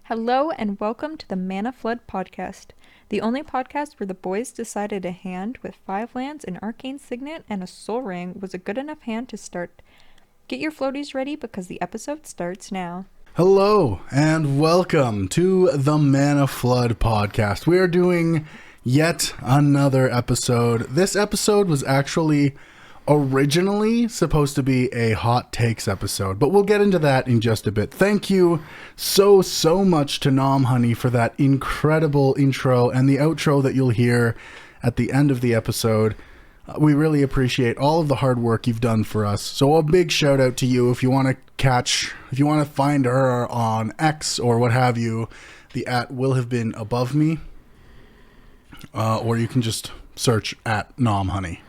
Hello and welcome to the Mana Flood podcast, the only podcast where the boys decided a hand with 5 lands, an arcane signet, and a soul ring was a good enough hand to start. Get your floaties ready because the episode starts now. Hello and welcome to the Mana Flood podcast. We are doing yet another episode. This episode was actually originally supposed to be a hot takes episode, but we'll get into that in just a bit. Thank you so much to Nom Honey for that incredible intro and the outro that you'll hear at the end of the episode. We really appreciate all of the hard work you've done for us. So a big shout out to you. If you want to find her on X or what have you, the @ will have been above me, or you can just search @Nom Honey.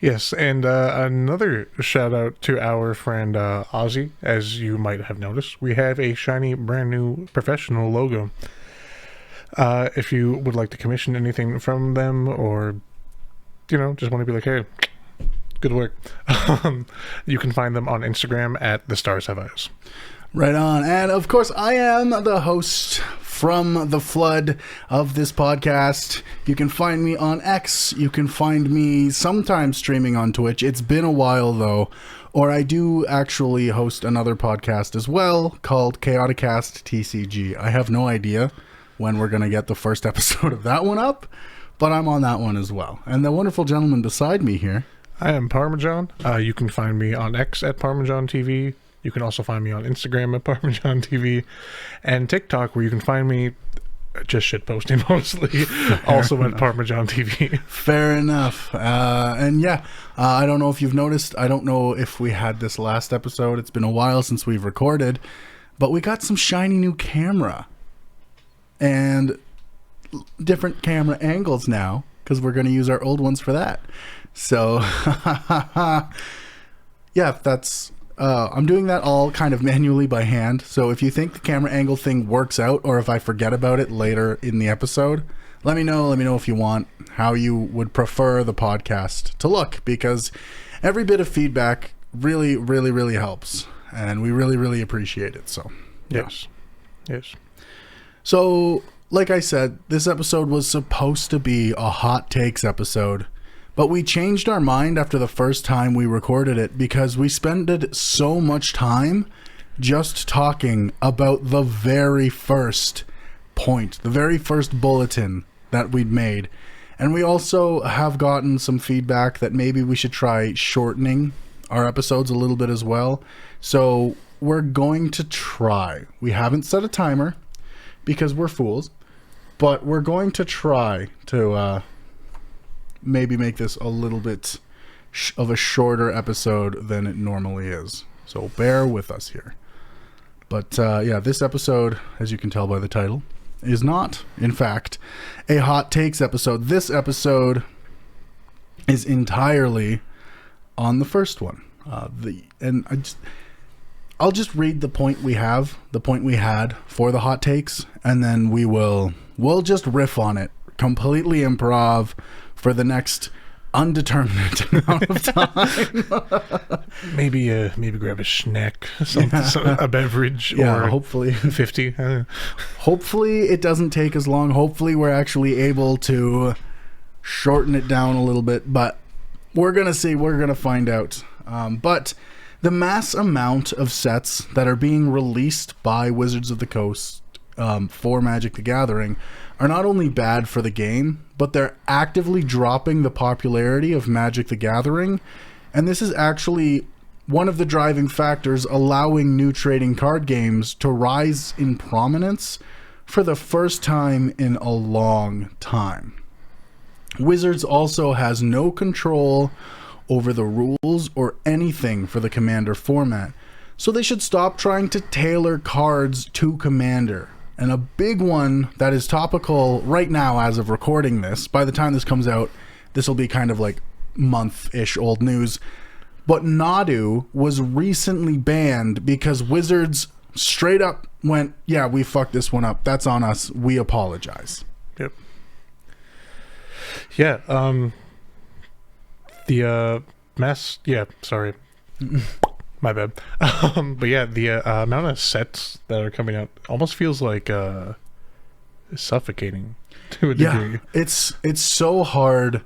Yes, and another shout out to our friend Ozzy. As you might have noticed, we have a shiny brand new professional logo. If you would like to commission anything from them, or just want to be like, hey, good work, you can find them on Instagram at The Stars Have Eyes. Right on. And of course, I am the host from the flood of this podcast. You can find me on X. You can find me sometimes streaming on Twitch. It's been a while though. Or I do actually host another podcast as well called Chaoticast TCG. I have no idea when we're going to get the first episode of that one up, but I'm on that one as well. And the wonderful gentleman beside me here, I am Parmesan. You can find me on X at Parmesan TV. You can also find me on Instagram at Parmesan TV and TikTok, where you can find me just shitposting mostly, also at Parmesan TV. Fair enough. I don't know if you've noticed. I don't know if we had this last episode. It's been a while since we've recorded, but we got some shiny new camera and different camera angles now because we're going to use our old ones for that. So, yeah, that's... I'm doing that all kind of manually by hand. So if you think the camera angle thing works out, or if I forget about it later in the episode, let me know. Let me know if you want, how you would prefer the podcast to look, because every bit of feedback really, really, really helps. And we really, really appreciate it. So, yeah. Yes. So, like I said, this episode was supposed to be a hot takes episode. But we changed our mind after the first time we recorded it because we spent so much time just talking about the very first point, the very first bulletin that we'd made. And we also have gotten some feedback that maybe we should try shortening our episodes a little bit as well. So we're going to try. We haven't set a timer because we're fools, but we're going to try to... maybe make this a little bit of a shorter episode than it normally is. So bear with us here. But this episode, as you can tell by the title, is not, in fact, a hot takes episode. This episode is entirely on the first one. I'll just read the point we had for the hot takes, and then we'll just riff on it, completely improv, for the next undetermined amount of time. maybe grab a snack, a beverage, or hopefully 50. Hopefully it doesn't take as long. Hopefully we're actually able to shorten it down a little bit, but we're gonna see. We're gonna find out. But the mass amount of sets that are being released by Wizards of the Coast for Magic the Gathering are not only bad for the game, but they're actively dropping the popularity of Magic the Gathering, and this is actually one of the driving factors allowing new trading card games to rise in prominence for the first time in a long time. Wizards also has no control over the rules or anything for the Commander format, so they should stop trying to tailor cards to Commander. And a big one that is topical right now as of recording this, by the time this comes out, this will be kind of like month-ish old news, but Nadu was recently banned because Wizards straight up went, yeah, we fucked this one up. That's on us. We apologize. Yep. Yeah. My bad. But yeah, the amount of sets that are coming out almost feels like suffocating to a degree. Yeah, it's so hard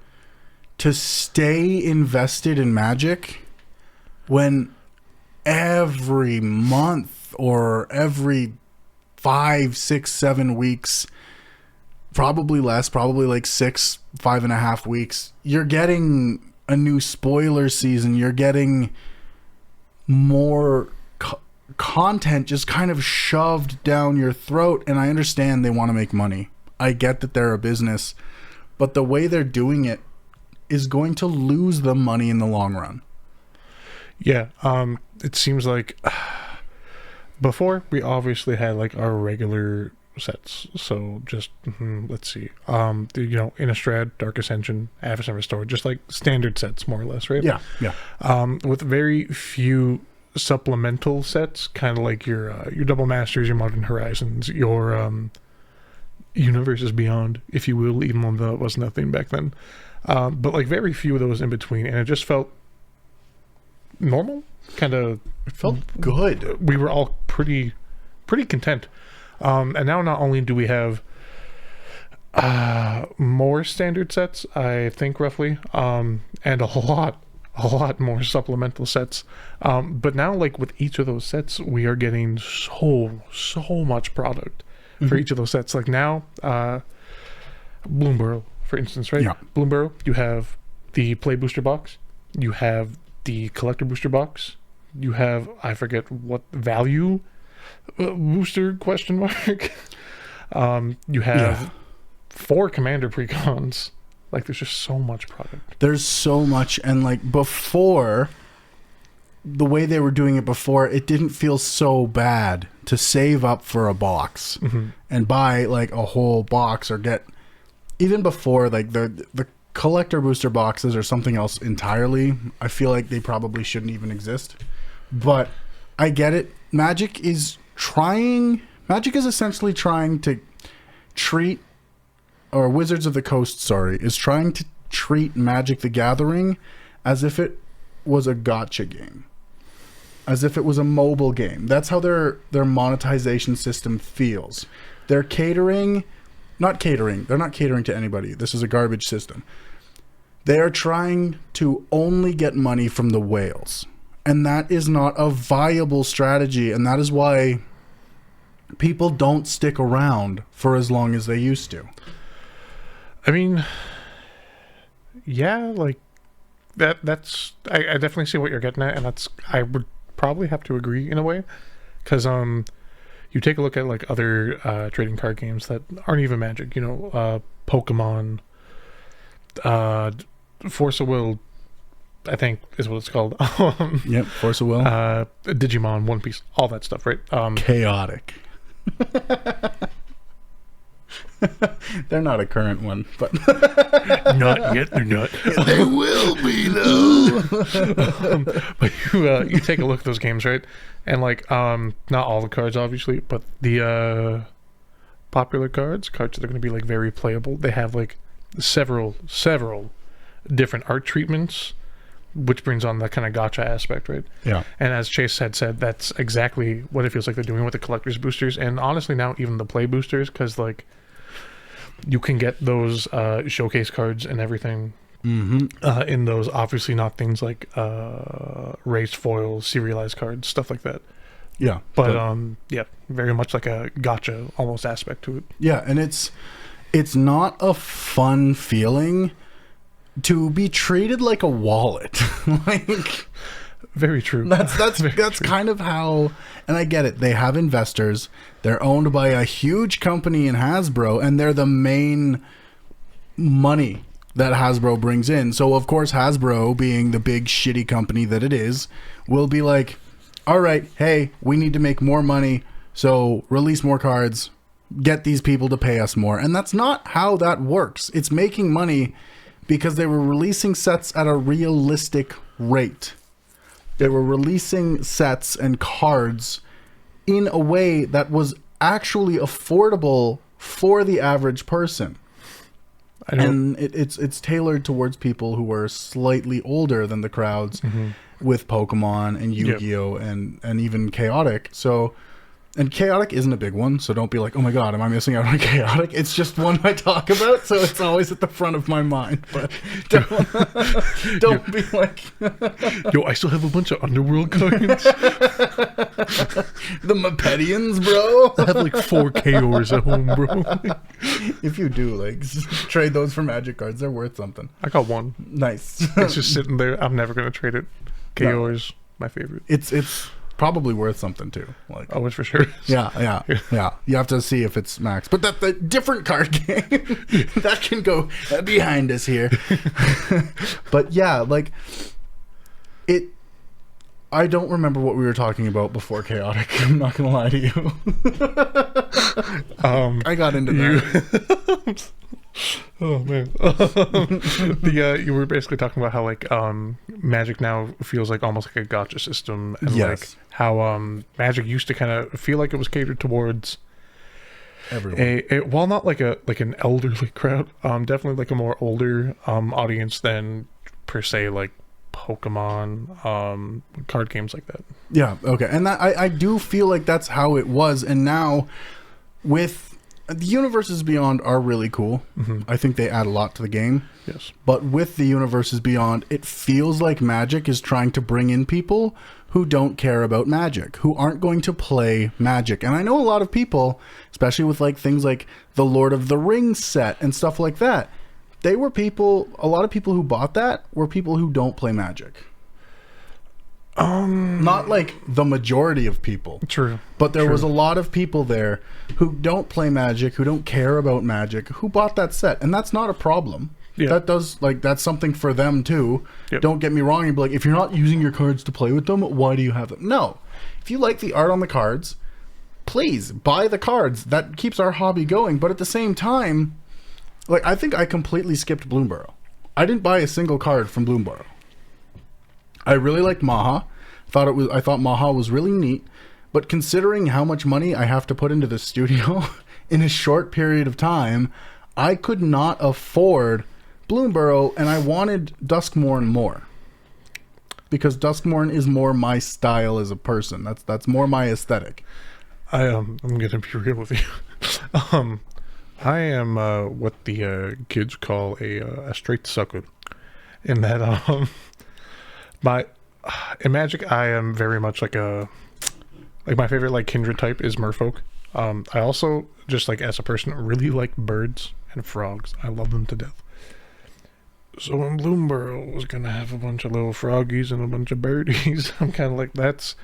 to stay invested in Magic when every month or every 5, 6, 7 weeks, probably less, probably like 6, 5.5 weeks, you're getting a new spoiler season. You're getting more content just kind of shoved down your throat. And I understand they want to make money. I get that they're a business, but the way they're doing it is going to lose them money in the long run. Yeah, it seems like before we obviously had like our regular sets. So just let's see, Innistrad, Dark Ascension, Avacyn Restored, just like standard sets more or less, right? Yeah. With very few supplemental sets, kind of like your Double Masters, your Modern Horizons, your Universes Beyond, if you will, even though that was nothing back then. But like very few of those in between, and it just felt normal. Kind of It felt good. We were all pretty content. And now not only do we have more standard sets, I think roughly, and a lot more supplemental sets. But now, like with each of those sets, we are getting so much product for each of those sets. Like now, Bloomburrow, for instance, right? Yeah. Bloomburrow, you have the Play Booster box, you have the Collector Booster box, you have, I forget what value booster question mark. You have 4 Commander precons. Like there's just so much product. There's so much, and like before, the way they were doing it before, it didn't feel so bad to save up for a box and buy like a whole box, or get, even before, like the collector booster boxes or something else entirely. I feel like they probably shouldn't even exist, but I get it. Magic is essentially trying to treat, or Wizards of the Coast, is trying to treat Magic the Gathering as if it was a gacha game, as if it was a mobile game. That's how their monetization system feels. They're not catering to anybody. This is a garbage system. They are trying to only get money from the whales. And that is not a viable strategy. And that is why people don't stick around for as long as they used to. I mean, yeah, like that's I definitely see what you're getting at, and I would probably have to agree in a way, because you take a look at like other trading card games that aren't even Magic, Pokemon, Force of Will, I think is what it's called. Yep, Force of Will. Digimon, One Piece, all that stuff, right? Chaotic. They're not a current one, but not yet. They're not. They will be though. But you take a look at those games, right? And like not all the cards, obviously, but the popular cards that are going to be like very playable. They have like several different art treatments, which brings on the kind of gacha aspect, right? Yeah. And as Chase had said, that's exactly what it feels like they're doing with the collector's boosters, and honestly now even the play boosters, because like you can get those showcase cards and everything in those. Obviously not things like raised foils, serialized cards, stuff like that. Yeah. But yeah, very much like a gacha almost aspect to it. Yeah, and it's not a fun feeling to be treated like a wallet. Like, very true. That's kind of how, and I get it. They have investors. They're owned by a huge company in Hasbro, and they're the main money that Hasbro brings in. So of course Hasbro, being the big shitty company that it is, will be like, all right, hey, we need to make more money, so release more cards, get these people to pay us more. And that's not how that works. It's making money because they were releasing sets at a realistic rate. They were releasing sets and cards in a way that was actually affordable for the average person. I know. And it's tailored towards people who are slightly older than the crowds with Pokemon and Yu-Gi-Oh! and even Chaotic. So, and Chaotic isn't a big one, so don't be like, oh my god, am I missing out on Chaotic? It's just one I talk about, so it's always at the front of my mind. But don't be like... Yo, I still have a bunch of Underworld cards. The Mapedians, bro. I have like 4 KOs at home, bro. If you do, like, trade those for Magic cards. They're worth something. I got one. Nice. It's just sitting there. I'm never going to trade it. KOs, my favorite. It's probably worth something too. Like, Oh, it's for sure. yeah. You have to see if it's max. But that's a different card game. That can go behind us here. But yeah, like it. I don't remember what we were talking about before Chaotic. I'm not gonna lie to you. I got into that. Oh man. You were basically talking about how like Magic now feels like almost like a gotcha system, and Yes. like how Magic used to kind of feel like it was catered towards Everyone. while not like an elderly crowd, definitely like a more older audience than per se like Pokemon, card games like that. Yeah, okay. And that I do feel like that's how it was. And now with the Universes Beyond are really cool. I think they add a lot to the game. Yes. But with the Universes Beyond, it feels like Magic is trying to bring in people who don't care about Magic, who aren't going to play Magic. And I know a lot of people, especially with like things like the Lord of the Rings set and stuff like that, a lot of people who bought that were people who don't play Magic. Not like the majority of people. True. But there was a lot of people there who don't play Magic, who don't care about Magic, who bought that set. And that's not a problem. Yeah. That's something for them too. Yep. Don't get me wrong. You'd be like, if you're not using your cards to play with them, why do you have them? No. If you like the art on the cards, please buy the cards. That keeps our hobby going. But at the same time, like, I think I completely skipped Bloomborough. I didn't buy a single card from Bloomborough. I really liked Maha. I thought Maha was really neat, but considering how much money I have to put into the studio in a short period of time, I could not afford Bloomborough, and I wanted Duskmorn more. Because Duskmorn is more my style as a person. That's more my aesthetic. I'm gonna be real with you. I am what the kids call a straight sucker. In that in Magic, I am very much like my favorite like kindred type is Merfolk. I also just like as a person really like birds and frogs. I love them to death. So when Bloomborough was gonna have a bunch of little froggies and a bunch of birdies, I'm kind of like that's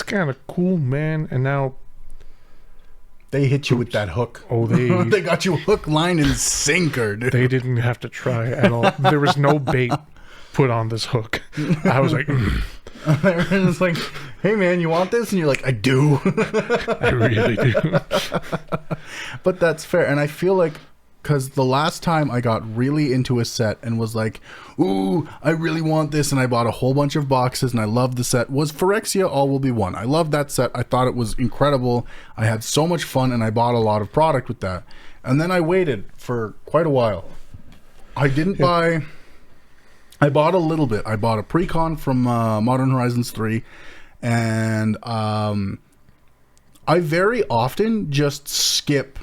kind of cool, man. And now they hit you with that hook. Oh, they got you hook, line, and sinker, dude. They didn't have to try at all. There was no bait put on this hook. I was like, It's like, hey man, you want this? And you're like, I do. I really do. But that's fair. And I feel like, because the last time I got really into a set and was like, ooh, I really want this, and I bought a whole bunch of boxes and I loved the set, was Phyrexia All Will Be One. I loved that set. I thought it was incredible. I had so much fun and I bought a lot of product with that. And then I waited for quite a while. I didn't buy... I bought a little bit. I bought a Precon from Modern Horizons 3, and I very often just skip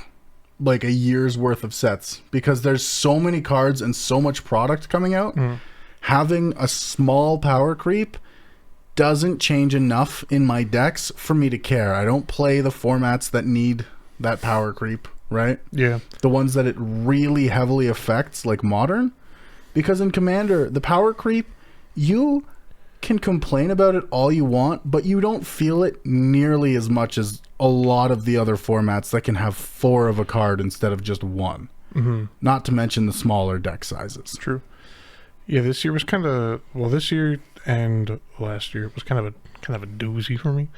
like a year's worth of sets because there's so many cards and so much product coming out. Having a small power creep doesn't change enough in my decks for me to care. I don't play the formats that need that power creep, right? Yeah. The ones that it really heavily affects, like Modern. Because in Commander, the power creep, you can complain about it all you want, but you don't feel it nearly as much as a lot of the other formats that can have 4 of a card instead of just 1. Not to mention the smaller deck sizes. True. Yeah, this year was this year and last year was kind of a doozy for me.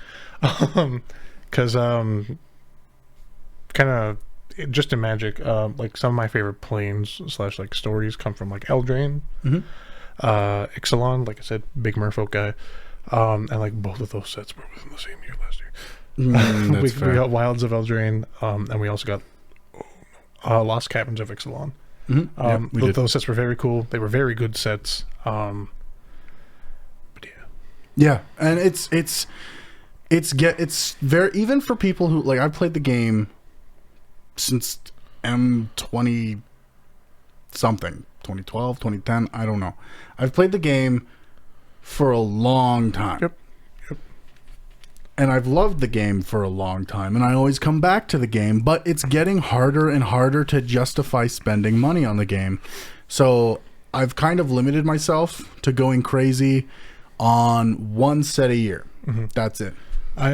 Because kind of just in Magic, like some of my favorite planes / like stories come from like Eldraine, Ixalan, like I said, big Merfolk guy, and like both of those sets were within the same year last year. We got Wilds of Eldraine, and we also got Lost Caverns of Ixalan. We did. Those sets were very cool. They were very good sets. But yeah. Yeah, and it's very, even for people who, like, I've played the game since M20 something, 2012, 2010, I don't know. I've played the game for a long time. Yep. And I've loved the game for a long time, and I always come back to the game, but it's getting harder and harder to justify spending money on the game. So I've kind of limited myself to going crazy on one set a year. That's it. I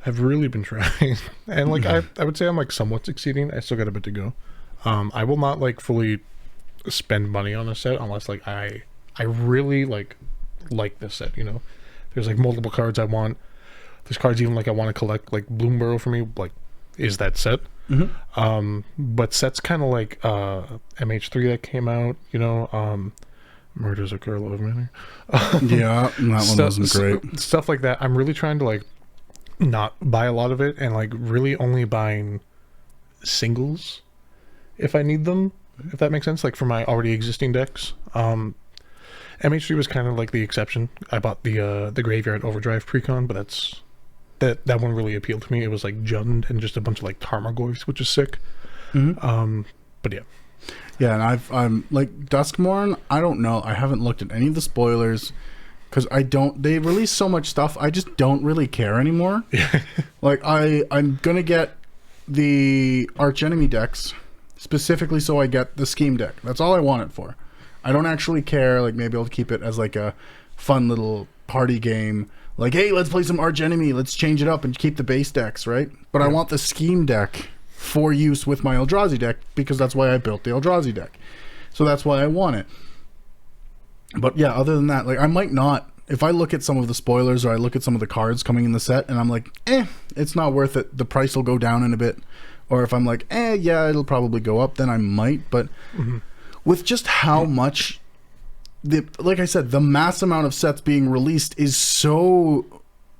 have really been trying, and like I would say I'm like somewhat succeeding. I still got a bit to go. I will not like fully spend money on a set unless like I really like this set. You know, there's like multiple cards I want. There's cards even like I want to collect. Like Bloomborough for me like is that set. But sets kind of like MH3 that came out. You know, Murders of Girl Love Manor. Yeah, that one wasn't great. Stuff like that. I'm really trying to like not buy a lot of it and like really only buying singles if I need them, if that makes sense, like for my already existing decks. MH3 was kind of like the exception. I bought the Graveyard Overdrive precon, but that one really appealed to me. It was like Jund and just a bunch of like Tarmogoyfs, which is sick. But yeah. Yeah, and I'm like Duskmorn, I don't know. I haven't looked at any of the spoilers because they release so much stuff. I just don't really care anymore. Like I'm gonna get the Archenemy decks specifically so I get the Scheme deck. That's all I want it for. I don't actually care. Like maybe I'll keep it as like a fun little party game. Like, hey, let's play some Archenemy. Let's change it up and keep the base decks, right? But I want the Scheme deck for use with my Eldrazi deck because that's why I built the Eldrazi deck. So that's why I want it. But yeah, other than that, like I might not, if I look at some of the spoilers or I look at some of the cards coming in the set and I'm like, it's not worth it. The price will go down in a bit. Or if I'm like, yeah, it'll probably go up, then I might. But with just how much, like I said, the mass amount of sets being released is so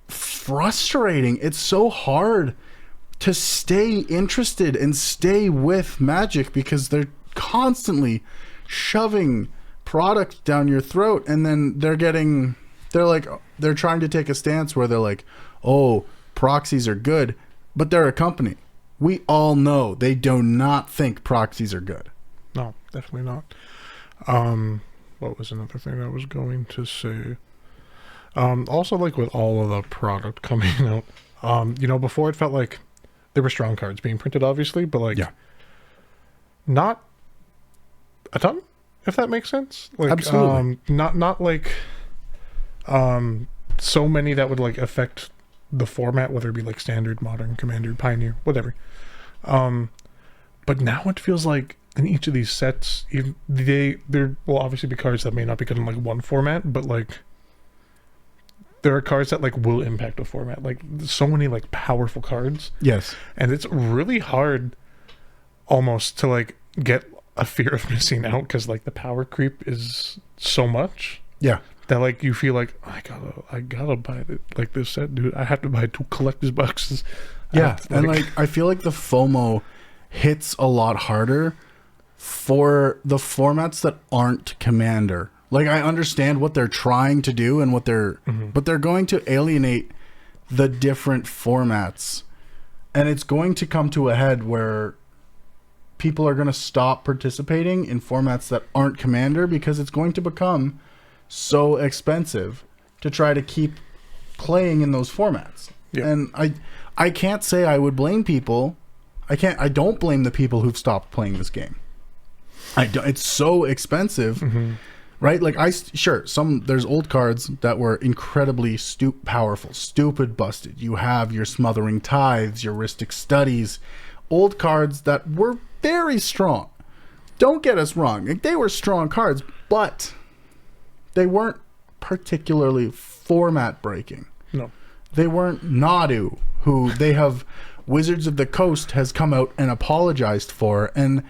frustrating. It's so hard to stay interested and stay with Magic because they're constantly shoving product down your throat, and then they're trying to take a stance where they're like, oh, proxies are good, but they're a company. We all know they do not think proxies are good. No, definitely not. What was another thing I was going to say? Also, like with all of the product coming out, you know, before it felt like there were strong cards being printed, obviously, but like, not a ton, if that makes sense. Like, absolutely. Not like, so many that would like affect the format, whether it be like standard, modern, commander, pioneer, whatever. But now it feels like in each of these sets, there will obviously be cards that may not be good in like one format, but like there are cards that like will impact a format. Like so many like powerful cards. Yes. And it's really hard almost to like get a fear of missing out because like the power creep is so much. Yeah. That like you feel like I gotta buy it, like this set, dude. I have to buy 2 collector's boxes. Yeah, and like I feel like the FOMO hits a lot harder for the formats that aren't Commander. Like I understand what they're trying to do and what but they're going to alienate the different formats, and it's going to come to a head where people are going to stop participating in formats that aren't Commander because it's going to become so expensive to try to keep playing in those formats. Yeah. And I can't say I would blame people. I don't blame the people who've stopped playing this game. It's so expensive, right? Like there's old cards that were incredibly powerful, stupid busted. You have your Smothering Tithes, your Rhystic Studies, old cards that were very strong. Don't get us wrong. Like, they were strong cards, but they weren't particularly format breaking. No. They weren't Nadu, who they have Wizards of the Coast has come out and apologized for. And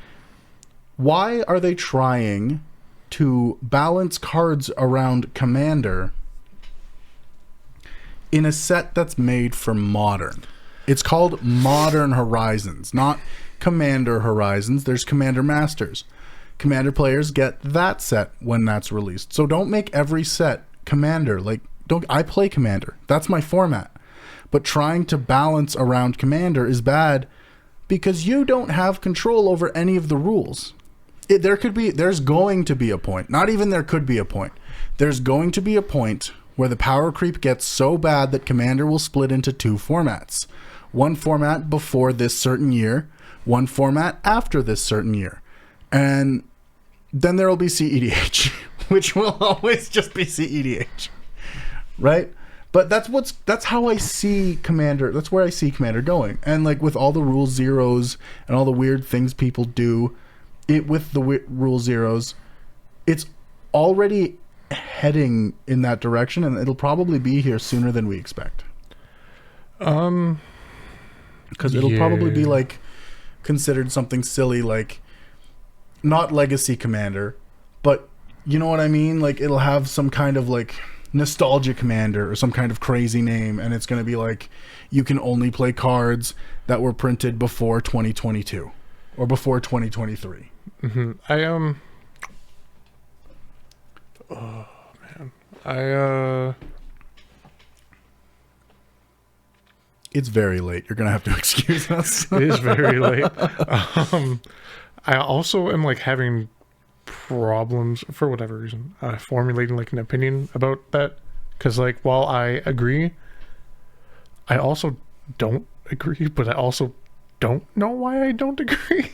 why are they trying to balance cards around Commander in a set that's made for Modern? It's called Modern Horizons, not Commander Horizons, there's Commander Masters. Commander players get that set when that's released. So don't make every set Commander. Like, I play Commander. That's my format. But trying to balance around Commander is bad because you don't have control over any of the rules. There's going to be a point. Not even there could be a point. There's going to be a point where the power creep gets so bad that Commander will split into two formats. One format before this certain year, one format after this certain year. And then there will be CEDH, which will always just be CEDH. Right? But that's how I see Commander. That's where I see Commander going. And like with all the rule zeros and all the weird things people do, with the rule zeros, it's already heading in that direction, and it'll probably be here sooner than we expect. Because it'll probably be like considered something silly, like not Legacy Commander, but you know what I mean? Like it'll have some kind of like Nostalgia Commander or some kind of crazy name, and it's going to be like you can only play cards that were printed before 2022 or before 2023. Mm-hmm. It's very late. You're gonna have to excuse us. It is very late. I also am like having problems for whatever reason formulating like an opinion about that, because like while I agree, I also don't agree, but I also don't know why I don't agree.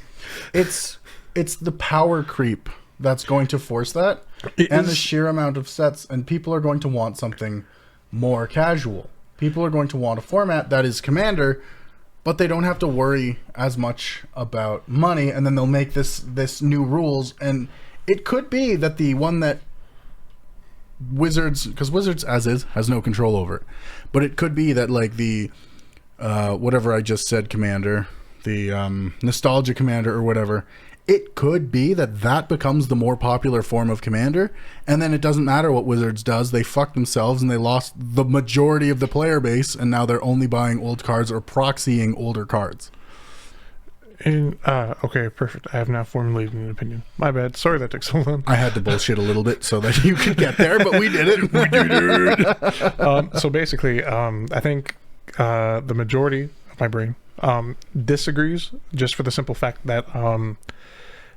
It's the power creep that's going to force that, and the sheer amount of sets, and people are going to want something more casual. People are going to want a format that is Commander, but they don't have to worry as much about money, and then they'll make this new rules, and it could be that the one that Wizards, because Wizards as is has no control over it, but it could be that like the whatever I just said Commander, the Nostalgia Commander or whatever, it could be that becomes the more popular form of Commander, and then it doesn't matter what Wizards does. They fucked themselves and they lost the majority of the player base, and now they're only buying old cards or proxying older cards. And okay, perfect. I have now formulated an opinion. My bad. Sorry that took so long. I had to bullshit a little bit so that you could get there, but we did it. We did it. So basically, I think the majority of my brain disagrees, just for the simple fact that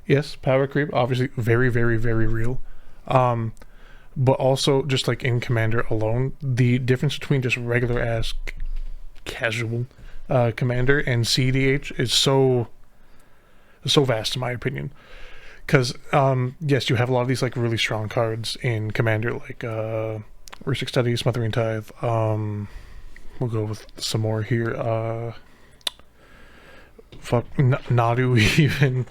yes, power creep, obviously very, very, very real. But also just like in Commander alone, the difference between just regular ass casual Commander and CDH is so vast in my opinion. Because yes, you have a lot of these like really strong cards in Commander, like Rustic Study, Smothering Tithe. We'll go with some more here. Nadu even.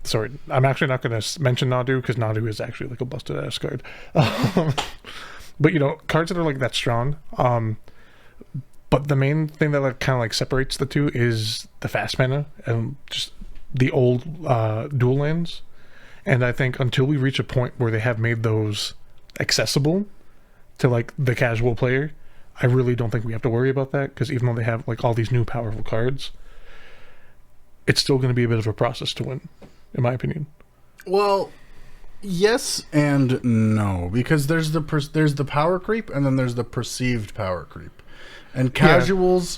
Sorry, I'm actually not going to mention Nadu because Nadu is actually like a busted ass card. But you know, cards that are like that strong. But the main thing that like kind of like separates the two is the fast mana and just the old dual lands. And I think until we reach a point where they have made those accessible to like the casual player, I really don't think we have to worry about that, because even though they have like all these new powerful cards, it's still going to be a bit of a process to win, in my opinion. Well, yes and no, because there's the power creep, and then there's the perceived power creep. And casuals,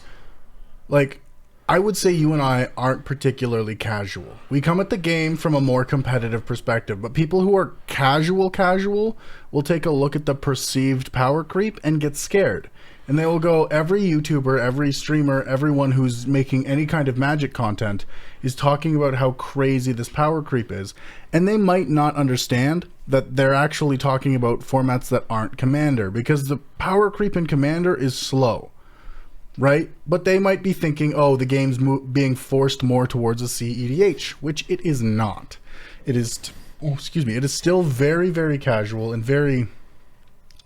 like, I would say you and I aren't particularly casual. We come at the game from a more competitive perspective, but people who are casual will take a look at the perceived power creep and get scared. And they will go, every YouTuber, every streamer, everyone who's making any kind of Magic content is talking about how crazy this power creep is. And they might not understand that they're actually talking about formats that aren't Commander, because the power creep in Commander is slow, right? But they might be thinking, oh, the game's being forced more towards a CEDH, which it is not. It is, it is still very, very casual and very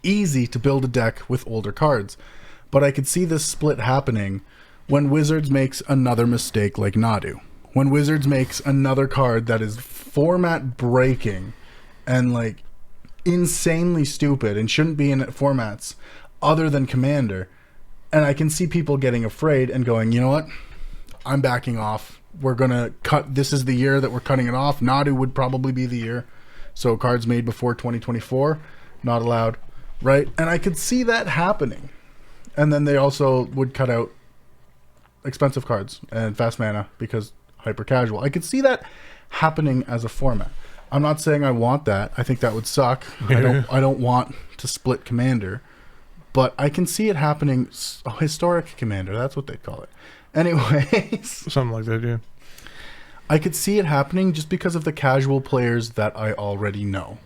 easy to build a deck with older cards. But I could see this split happening when Wizards makes another mistake like Nadu. When Wizards makes another card that is format breaking and like insanely stupid and shouldn't be in formats other than Commander. And I can see people getting afraid and going, you know what? I'm backing off. We're going to cut. This is the year that we're cutting it off. Nadu would probably be the year. So cards made before 2024, not allowed, right? And I could see that happening. And then they also would cut out expensive cards and fast mana because hyper casual. I could see that happening as a format. I'm not saying I want that. I think that would suck. Yeah. I don't want to split Commander, but I can see it happening. Historic Commander, that's what they call it. Anyways, Something like that, yeah. I could see it happening just because of the casual players that I already know.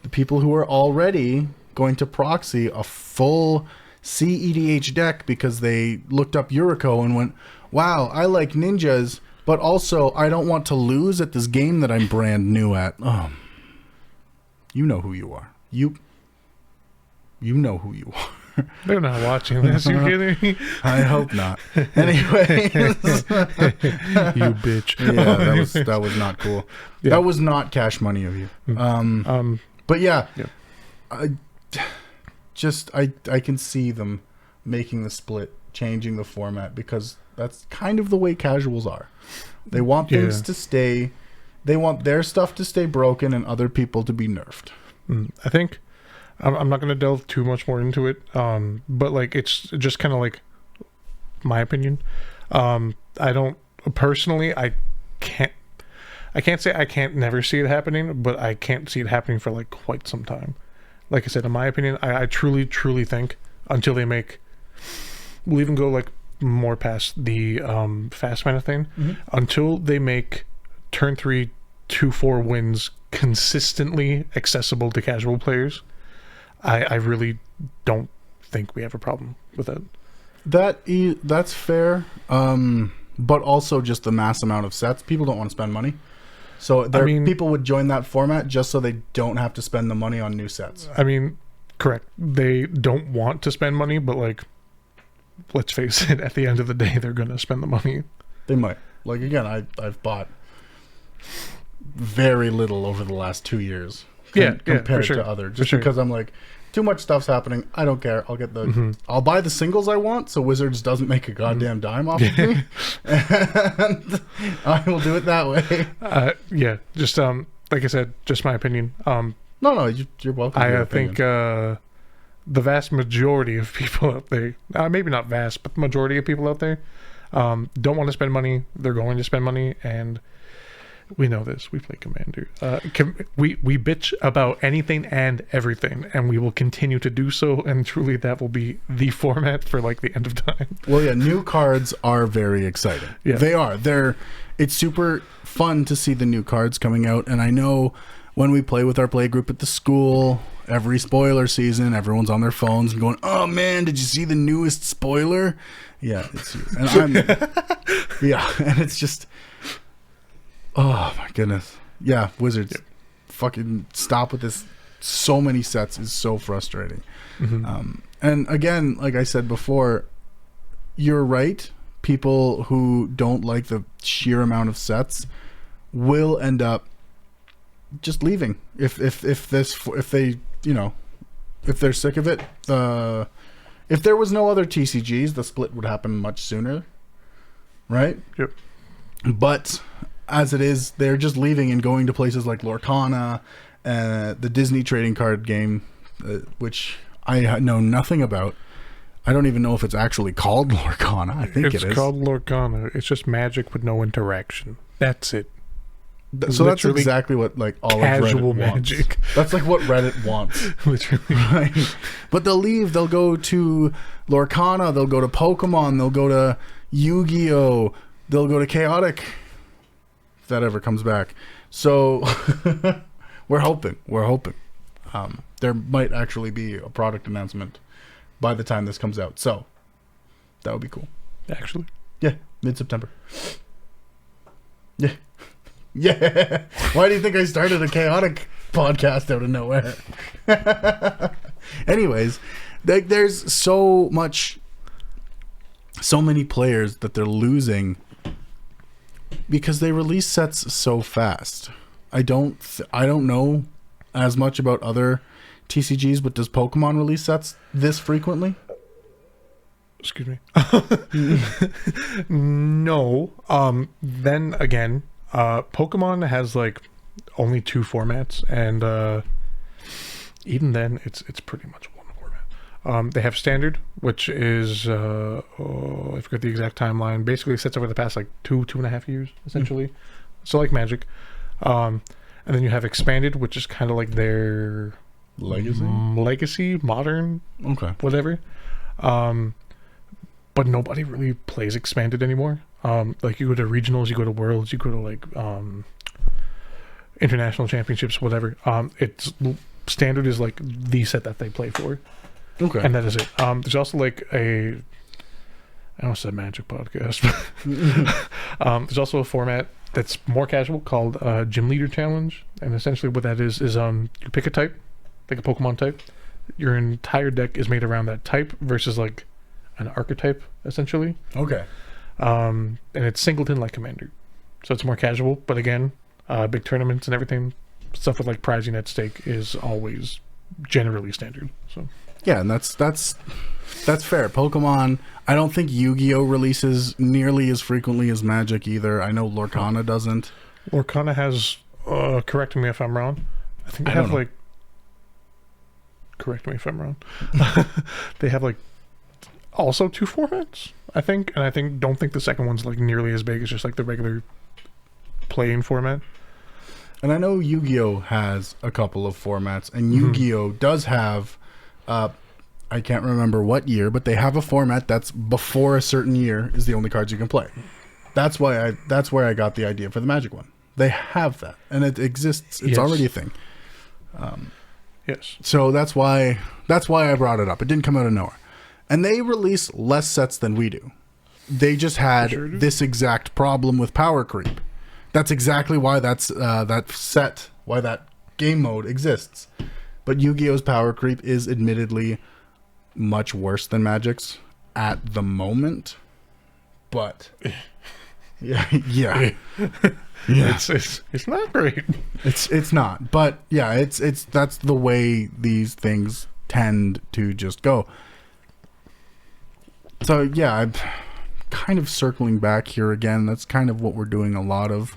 The people who are already going to proxy a full CEDH deck because they looked up Yuriko and went, wow, I like ninjas, but also I don't want to lose at this game that I'm brand new at. You know who you are. You know who you are. They're not watching this. You kidding me? I hope not. Anyways. You bitch. Yeah, that was not cool. Yeah. That was not cash money of you. But yeah, I can see them making the split, changing the format, because that's kind of the way casuals are. They want things to stay, they want their stuff to stay broken and other people to be nerfed. I think I'm not going to delve too much more into it, but like it's just kind of like my opinion. I don't personally. I can't say I can't never see it happening, but I can't see it happening for like quite some time. Like I said, in my opinion, I truly think until they make, we'll even go like more past the fast mana thing, until they make turn 3 2/4 wins consistently accessible to casual players. I really don't think we have a problem with that. That's fair, but also just the mass amount of sets. People don't want to spend money, so people would join that format just so they don't have to spend the money on new sets. I mean, correct. They don't want to spend money, but like, let's face it. At the end of the day, they're going to spend the money. They might. Like again, I've bought very little over the last 2 years. Compared to other, just because I'm like, too much stuff's happening. I don't care. I'll get I'll buy the singles I want, so Wizards doesn't make a goddamn dime off of me, and I will do it that way. Just like I said, just my opinion. No, you're welcome. I think the vast majority of people out there, maybe not vast, but the majority of people out there, don't want to spend money. They're going to spend money, and we know this. We play Commander. We bitch about anything and everything, and we will continue to do so. And truly, that will be the format for like the end of time. Well, yeah, new cards are very exciting. Yeah. They are. It's super fun to see the new cards coming out. And I know when we play with our play group at the school, every spoiler season, everyone's on their phones and going, "Oh man, did you see the newest spoiler?" Yeah, it's you. And and it's just. Oh my goodness. Yeah, Wizards. Fucking stop with this. So many sets is so frustrating. And again, like I said before, you're right. People who don't like the sheer amount of sets will end up just leaving. If they're sick of it. If there was no other TCGs, the split would happen much sooner. Right? Yep. But as it is, they're just leaving and going to places like Lorcana, the Disney trading card game, which I know nothing about. I don't even know if it's actually called Lorcana. I think it is. It's called Lorcana. It's just magic with no interaction. That's it. So that's exactly what like all casual of Reddit magic. Wants. That's like what Reddit wants. Literally. Right? But they'll leave. They'll go to Lorcana. They'll go to Pokemon. They'll go to Yu-Gi-Oh. They'll go to Chaotic. If that ever comes back. So we're hoping. There might actually be a product announcement by the time this comes out. So that would be cool. Actually. Yeah, mid-September. Yeah. Yeah. Why do you think I started a Chaotic podcast out of nowhere? Anyways, there's so many players that they're losing because they release sets so fast. I don't know as much about other TCGs, but does Pokemon release sets this frequently? Excuse me. No. Then again, Pokemon has like only 2 formats, and even then, it's pretty much one format. They have Standard, which is I forget the exact timeline. Basically, sets over the past like 2.5 years, essentially. So like Magic. And then you have Expanded, which is kind of like their legacy, modern, whatever. But nobody really plays Expanded anymore. Like you go to regionals, you go to worlds, you go to like international championships, whatever. It's Standard is like the set that they play for. Okay. And that is it. There's also like I almost said Magic podcast. There's also a format that's more casual called Gym Leader Challenge. And essentially what that is you pick a type, like a Pokemon type. Your entire deck is made around that type versus like an archetype, essentially. Okay. And it's singleton like Commander. So it's more casual. But again, big tournaments and everything, stuff with like prizing at stake is always generally Standard. So yeah, and that's fair. Pokemon, I don't think Yu-Gi-Oh releases nearly as frequently as Magic either. I know Lorcana doesn't. Lorcana has correct me if I'm wrong. I think they have like correct me if I'm wrong. They have like also 2 formats, I think, and don't think the second one's like nearly as big as just like the regular playing format. And I know Yu-Gi-Oh has a couple of formats, and Yu-Gi-Oh does have I can't remember what year, but they have a format that's before a certain year is the only cards you can play. That's where I got the idea for the Magic one. They have that, and it exists. It's already a thing. Yes. So that's why I brought it up. It didn't come out of nowhere. And they release less sets than we do. They just had this exact problem with power creep. That's exactly why why that game mode exists. But Yu-Gi-Oh's power creep is admittedly much worse than Magic's at the moment. But yeah. It's not great. It's not. But yeah, that's the way these things tend to just go. So yeah, I'm kind of circling back here again. That's kind of what we're doing a lot of.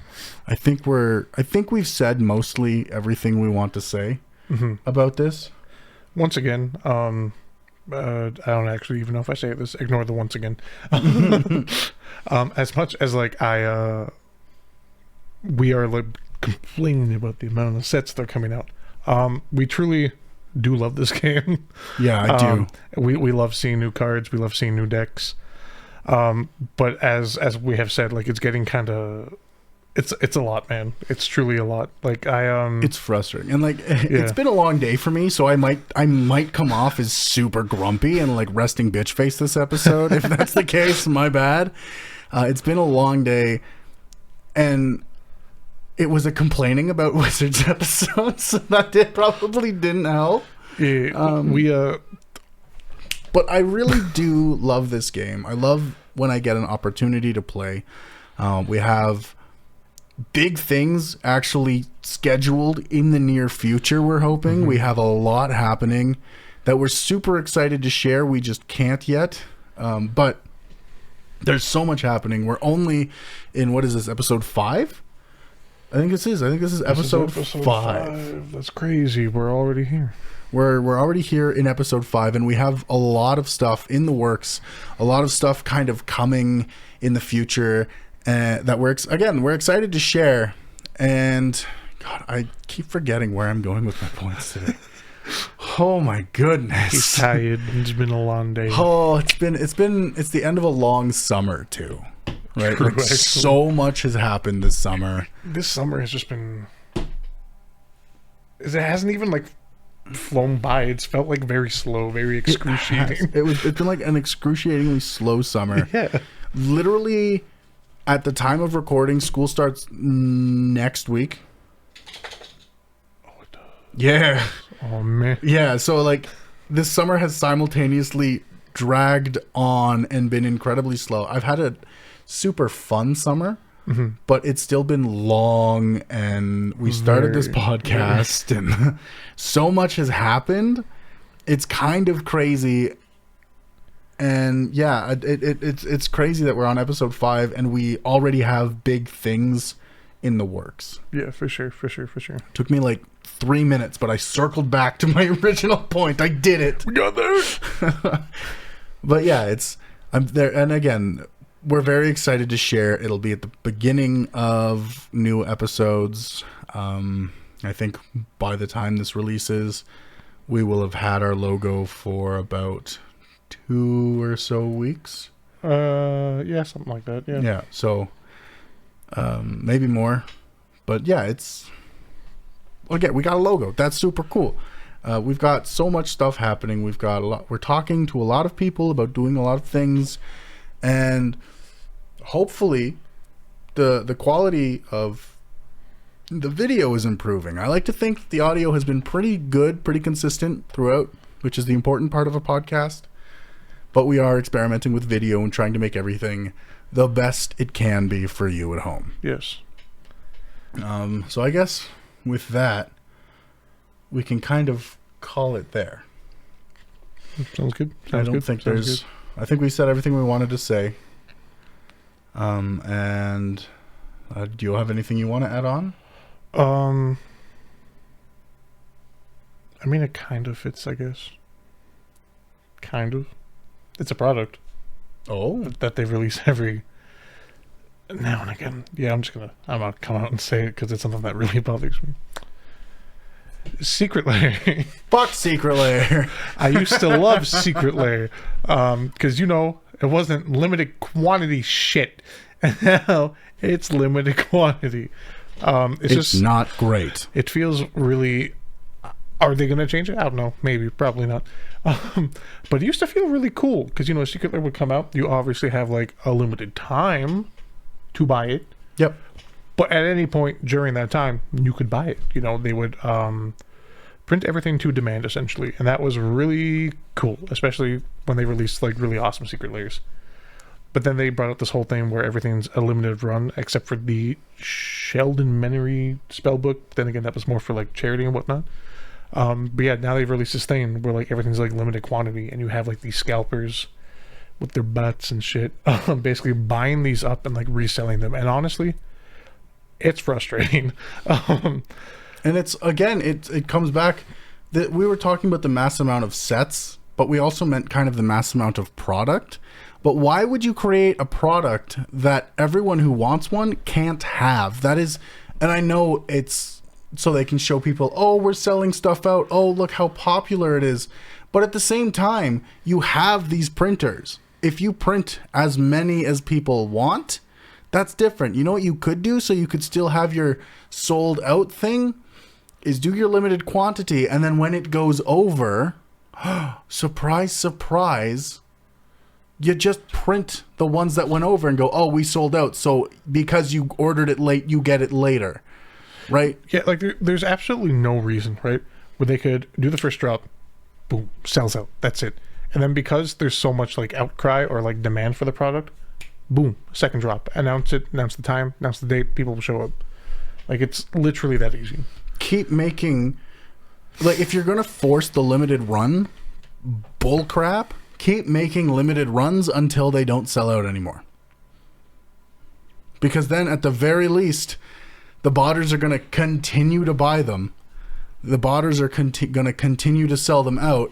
I think we've said mostly everything we want to say about this. Once again, I don't actually even know if I say this. Ignore the once again. As much as like we are like complaining about the amount of sets that are coming out. We truly do love this game. Yeah, I do. We love seeing new cards. We love seeing new decks. But as we have said, like it's getting kind of, it's a lot, man. It's truly a lot. Like it's frustrating, and like it's been a long day for me, so I might come off as super grumpy and like resting bitch face this episode. If that's the case, my bad. It's been a long day, and it was a complaining about Wizards episode, so that probably didn't help. Yeah, but I really do love this game. I love when I get an opportunity to play. We have big things actually scheduled in the near future, we're hoping. We have a lot happening that we're super excited to share. We just can't yet. But there's so much happening. We're only in, what is this, episode 5? I think this is episode 5. That's crazy. We're already here. We're already here in episode 5, and we have a lot of stuff in the works, a lot of stuff kind of coming in the future that we're excited to share. And God, I keep forgetting where I'm going with my points today. Oh my goodness. He's tired. It's been a long day. Oh, it's the end of a long summer too. Right? True, like, so much has happened this summer. This summer has just been, it hasn't even like flown by. It's felt like very slow, very excruciating. It's been like an excruciatingly slow summer. Yeah. Literally, at the time of recording, school starts next week. Oh, it does. Yeah. Oh man. Yeah. So like, this summer has simultaneously dragged on and been incredibly slow. I've had a super fun summer, but it's still been long, and we started this podcast and so much has happened. It's kind of crazy. And yeah, it's crazy that we're on episode 5 and we already have big things in the works. Yeah, for sure. Took me like 3 minutes, but I circled back to my original point. I did it. We got there. But yeah, I'm there, and again, we're very excited to share. It'll be at the beginning of new episodes. I think by the time this releases, we will have had our logo for about 2 or so weeks. Yeah, something like that. Yeah. Yeah. So, maybe more, but yeah, again, we got a logo. That's super cool. We've got so much stuff happening. We've got a lot. We're talking to a lot of people about doing a lot of things, and hopefully, the quality of the video is improving. I like to think that the audio has been pretty good, pretty consistent throughout, which is the important part of a podcast. But we are experimenting with video and trying to make everything the best it can be for you at home. Yes. So I guess with that, we can kind of call it there. Sounds good. I think we said everything we wanted to say. And do you have anything you want to add on? I mean, it kind of fits, I guess. Kind of. It's a product. Oh. That they release every now and again. Yeah, I'm gonna come out and say it because it's something that really bothers me. Secret Lair. Fuck Secret Lair. I used to love Secret Lair because, it wasn't limited quantity shit. And now it's limited quantity. It's just not great. It feels really... Are they going to change it? I don't know. Maybe. Probably not. But it used to feel really cool because, Secret Lair would come out. You obviously have like a limited time to buy it. Yep. But at any point during that time, you could buy it. They would print everything to demand, essentially. And that was really cool, especially when they released like really awesome Secret Lairs. But then they brought up this whole thing where everything's a limited run, except for the Sheldon Menery spellbook. Then again, that was more for like charity and whatnot. But yeah, now they've released this thing where like everything's like limited quantity, and you have like these scalpers with their butts and shit, basically buying these up and like reselling them. And honestly, it's frustrating. And it's, again, it comes back that we were talking about the mass amount of sets, but we also meant kind of the mass amount of product. But why would you create a product that everyone who wants one can't have? That is, and I know it's so they can show people, oh, we're selling stuff out. Oh, look how popular it is. But at the same time, you have these printers. If you print as many as people want, that's different. You know what you could do so you could still have your sold out thing? Is do your limited quantity, and then when it goes over, surprise, surprise, you just print the ones that went over and go, oh, we sold out. So because you ordered it late, you get it later. Right? Yeah, like there's absolutely no reason, right, where they could do the first drop, boom, sells out. That's it. And then because there's so much like outcry or like demand for the product, boom, second drop. Announce it, announce the time, announce the date, people will show up. Like it's literally that easy. Keep making, like, if you're going to force the limited run bull crap, keep making limited runs until they don't sell out anymore. Because then at the very least, the botters are going to continue to buy them. The botters are going to continue to sell them out.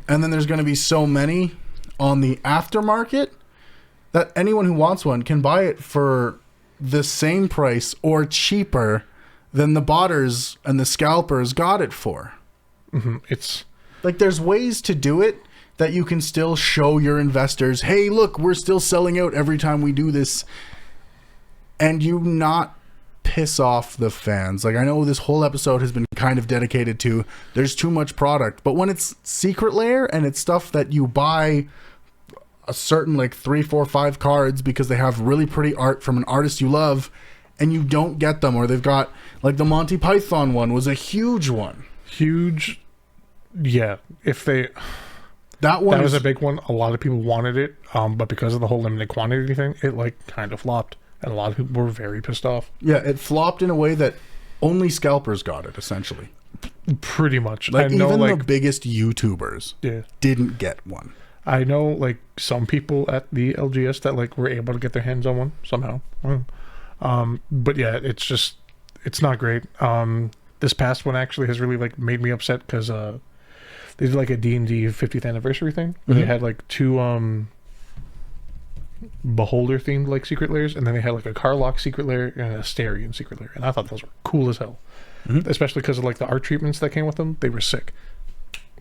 And then there's going to be so many on the aftermarket that anyone who wants one can buy it for the same price or cheaper than the botters and the scalpers got it for. Mm-hmm. It's like there's ways to do it that you can still show your investors, hey, look, we're still selling out every time we do this. And you not piss off the fans. Like, I know this whole episode has been kind of dedicated to there's too much product, but when it's Secret Lair and it's stuff that you buy a certain like 3, 4, 5 cards because they have really pretty art from an artist you love and you don't get them, or they've got like the Monty Python one was a huge one. Huge. Yeah. That one was a big one. A lot of people wanted it. But because of the whole limited quantity thing, it like kind of flopped. And a lot of people were very pissed off. Yeah, it flopped in a way that only scalpers got it, essentially. Pretty much. Like, even the biggest YouTubers didn't get one. I know like some people at the LGS that like were able to get their hands on one somehow. But yeah, it's not great. This past one actually has really like made me upset because they did like a D&D 50th anniversary thing where they had like two beholder themed like secret lairs, and then they had like a Carlock secret lair and a Asterion secret lair, and I thought those were cool as hell. Especially because of like the art treatments that came with them. They were sick.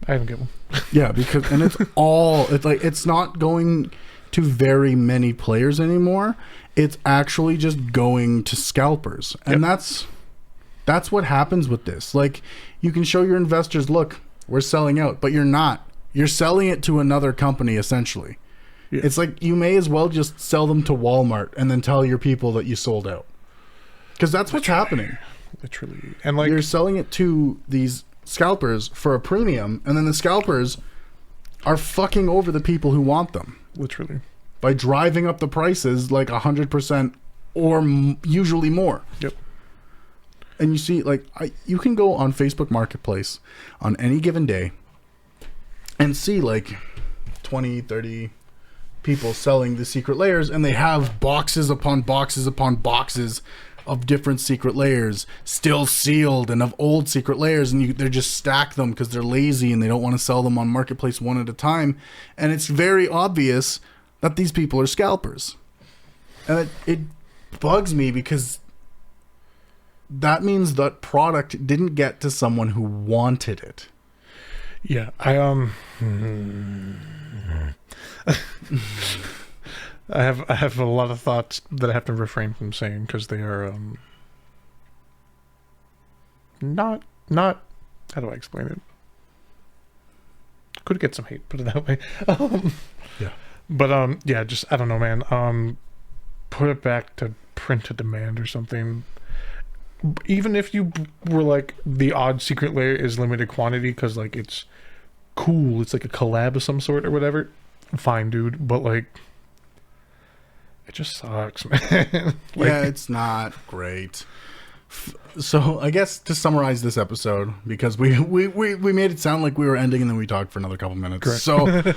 I haven't get one. Yeah, because and it's not going to very many players anymore. It's actually just going to scalpers, and that's what happens with this. Like, you can show your investors, look, we're selling out, but you're not. You're selling it to another company essentially. Yeah. It's like you may as well just sell them to Walmart and then tell your people that you sold out, because that's what's happening. Literally, and like you're selling it to these scalpers for a premium, and then the scalpers are fucking over the people who want them. Literally, by driving up the prices like 100% or usually more. Yep. And you see, like, you can go on Facebook Marketplace on any given day and see like 20, 30 people selling the Secret Lairs, and they have boxes upon boxes upon boxes of different Secret Lairs still sealed, and of old Secret Lairs, and they just stack them because they're lazy and they don't want to sell them on Marketplace one at a time. And it's very obvious that these people are scalpers, and it bugs me because that means that product didn't get to someone who wanted it. Yeah, I have a lot of thoughts that I have to refrain from saying because they are not how do I explain it? Could get some hate, put it that way. Yeah. But yeah, just I don't know, man. Put it back to print to demand or something. Even if you were like the odd Secret Lair is limited quantity because like it's cool, it's like a collab of some sort or whatever. Fine, dude, but like it just sucks, man. Like, yeah, it's not great. So I guess to summarize this episode, because we made it sound like we were ending and then we talked for another couple minutes. Correct. So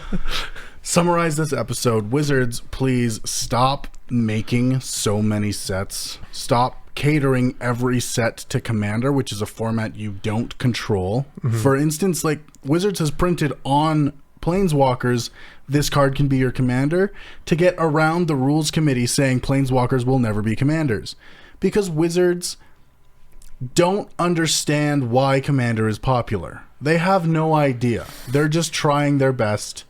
summarize this episode. Wizards, please stop making so many sets. Stop catering every set to Commander, which is a format you don't control. For instance, like Wizards has printed on Planeswalkers, this card can be your commander, to get around the rules committee saying Planeswalkers will never be commanders. Because Wizards don't understand why Commander is popular. They have no idea. They're just trying their best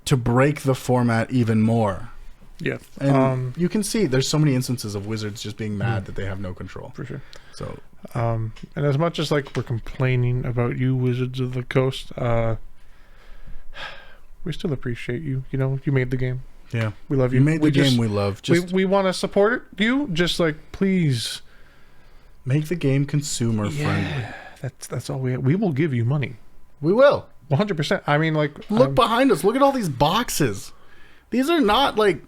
to break the format even more. Yeah. And you can see there's so many instances of Wizards just being mad that they have no control. For sure. So and as much as like we're complaining about you, Wizards of the Coast, we still appreciate you. You know, you made the game. yeah, We love you. you made the game we love. Just we want to support you. Just like please make the game consumer friendly. That's all we will give you money. We will. 100%. I mean, like Look behind us. Look at all these boxes. These are not like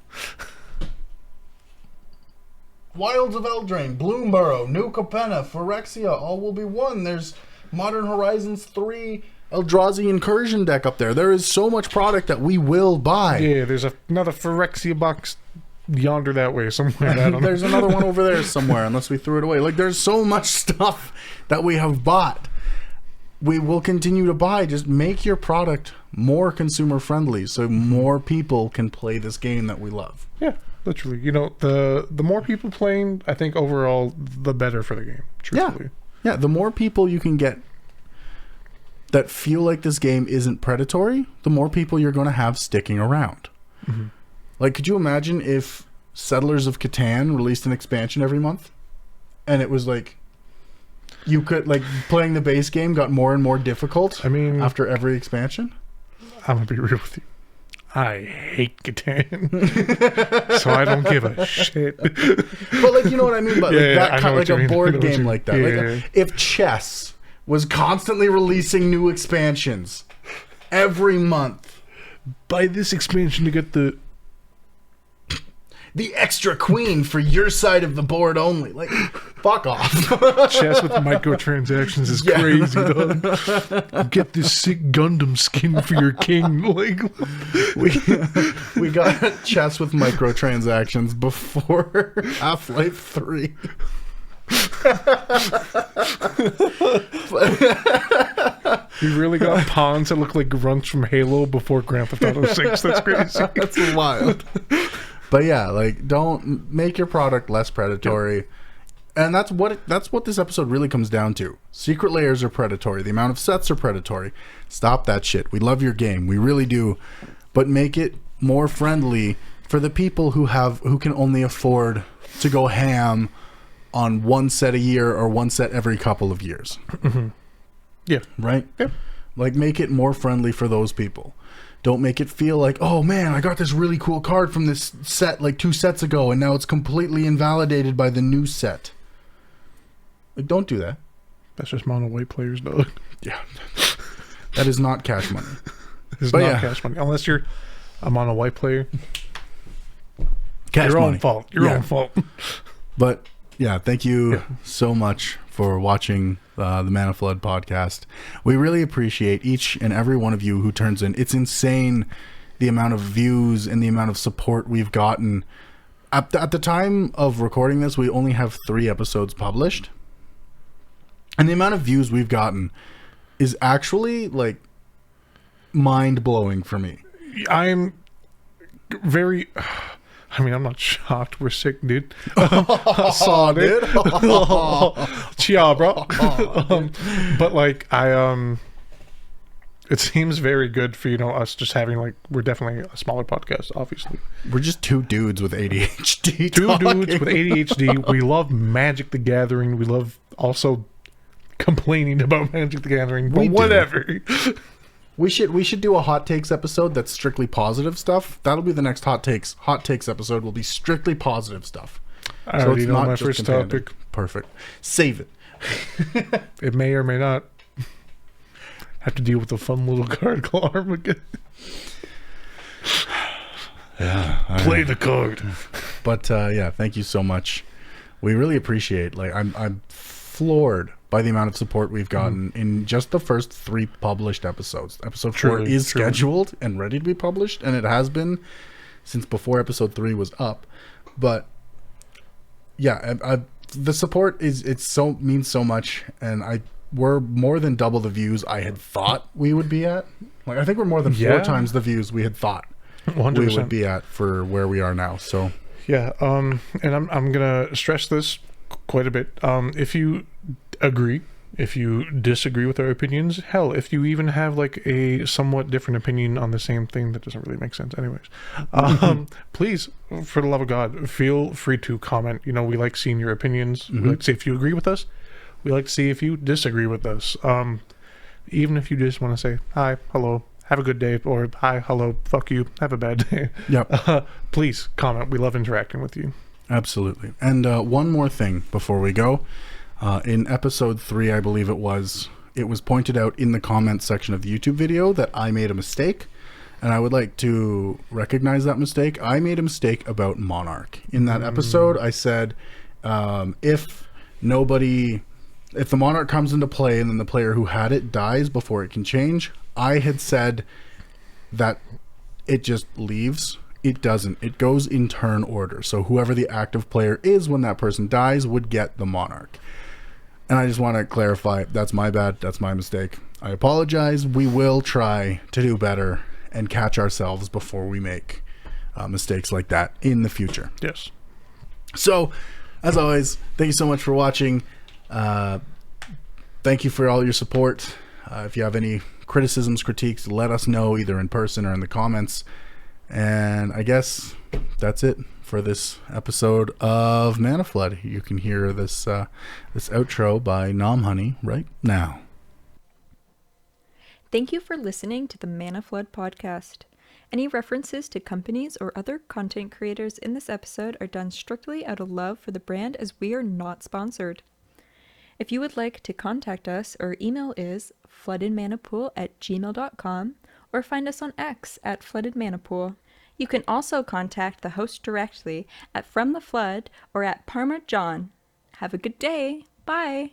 Wilds of Eldraine, Bloomburrow, New Capenna, Phyrexia, all will be one. There's Modern Horizons 3 Eldrazi Incursion deck up there. There is so much product that we will buy. Yeah, there's another Phyrexia box yonder that way somewhere. I don't know. There's another one over there somewhere, unless we threw it away. Like, there's so much stuff that we have bought. We will continue to buy. Just make your product more consumer friendly so more people can play this game that we love. Yeah, literally. You know, the more people playing, I think overall, the better for the game, truthfully. Yeah, the more people you can get that feel like this game isn't predatory, the more people you're going to have sticking around. Like, could you imagine if Settlers of Catan released an expansion every month? And it was like, you could, like, playing the base game got more and more difficult after every expansion? I'm going to be real with you. I hate Catan. So I don't give a shit. But, like, you know what I mean? But Yeah, like, that I kind know of, like, what you a mean. board game like that. Yeah. Like, if chess was constantly releasing new expansions every month, Buy this expansion to get the the extra queen for your side of the board only. Like, fuck off. Chess with microtransactions is crazy, dog. Get this sick Gundam skin for your king. Like, we got chess with microtransactions before Half-Life 3. you really got pawns that look like grunts from Halo before Grand Theft Auto 6. That's crazy. That's wild. But yeah, like, don't make your product less predatory. Yep. And that's what this episode really comes down to. Secret Lairs are predatory. The amount of sets are predatory. Stop that shit. We love your game. We really do. But make it more friendly for the people who can only afford to go ham on one set a year or one set every couple of years. Mm-hmm. Yeah. Right? Yep. Like, make it more friendly for those people. Don't make it feel like, oh man, I got this really cool card from this set like 2 sets ago and now it's completely invalidated by the new set. Like, don't do that. That's just mono white players, dog. Yeah. That is not cash money. It's not cash money. Unless you're a mono white player. Cash your money. Own fault. Your own fault. But yeah, thank you so much for watching the Mana Flood podcast. We really appreciate each and every one of you who turns in. It's insane the amount of views and the amount of support we've gotten. At the time of recording this, we only have 3 episodes published. And the amount of views we've gotten is actually, like, mind-blowing for me. I'm very... I mean, I'm not shocked. We're sick, dude. Saw it. Chia, bro. But like, it seems very good for, us just having, like, we're definitely a smaller podcast, obviously. We're just 2 dudes with ADHD. Dudes with ADHD. We love Magic the Gathering. We love also complaining about Magic the Gathering. But whatever. We should do a hot takes episode that's strictly positive stuff. That'll be the next hot takes. Hot takes episode will be strictly positive stuff. I already know my first topic. Perfect. Save it. It may or may not have to deal with the fun little card called Armageddon. Yeah. Play the card. But yeah, thank you so much. We really appreciate. Like, I'm floored by the amount of support we've gotten in just the first 3 published episodes. Episode 4 is scheduled and ready to be published, and it has been since before episode 3 was up. But yeah, the support means so much, and we're more than double the views I had thought we would be at. Like, I think we're more than 4 times the views we had thought 100%. We would be at for where we are now. So yeah, and I'm gonna stress this quite a bit. If you agree, if you disagree with our opinions, hell, if you even have like a somewhat different opinion on the same thing that doesn't really make sense anyways, please, for the love of God, feel free to comment. We like seeing your opinions. We like to see if you agree with us. We like to see if you disagree with us. Even if you just want to say hi, hello, have a good day, or hi, hello, fuck you, have a bad day. Yep. Please comment. We love interacting with you. Absolutely. And one more thing before we go. In episode 3, I believe it was pointed out in the comments section of the YouTube video that I made a mistake, and I would like to recognize that mistake. I made a mistake about Monarch. In that episode, I said, if the Monarch comes into play and then the player who had it dies before it can change, I had said that it just leaves. It doesn't. It goes in turn order. So whoever the active player is when that person dies would get the Monarch. And I just want to clarify, that's my bad. That's my mistake. I apologize. We will try to do better and catch ourselves before we make mistakes like that in the future. Yes. So, as always, thank you so much for watching. Thank you for all your support. If you have any criticisms, critiques, let us know either in person or in the comments. And I guess that's it for this episode of Mana Flood. You can hear this this outro by Nom Honey right now. Thank you for listening to the Mana Flood podcast. Any references to companies or other content creators in this episode are done strictly out of love for the brand, as we are not sponsored. If you would like to contact us, our email is floodedmanapool@gmail.com, or find us on X @floodedmanapool. You can also contact the host directly at From the Flood or at Parma John. Have a good day. Bye.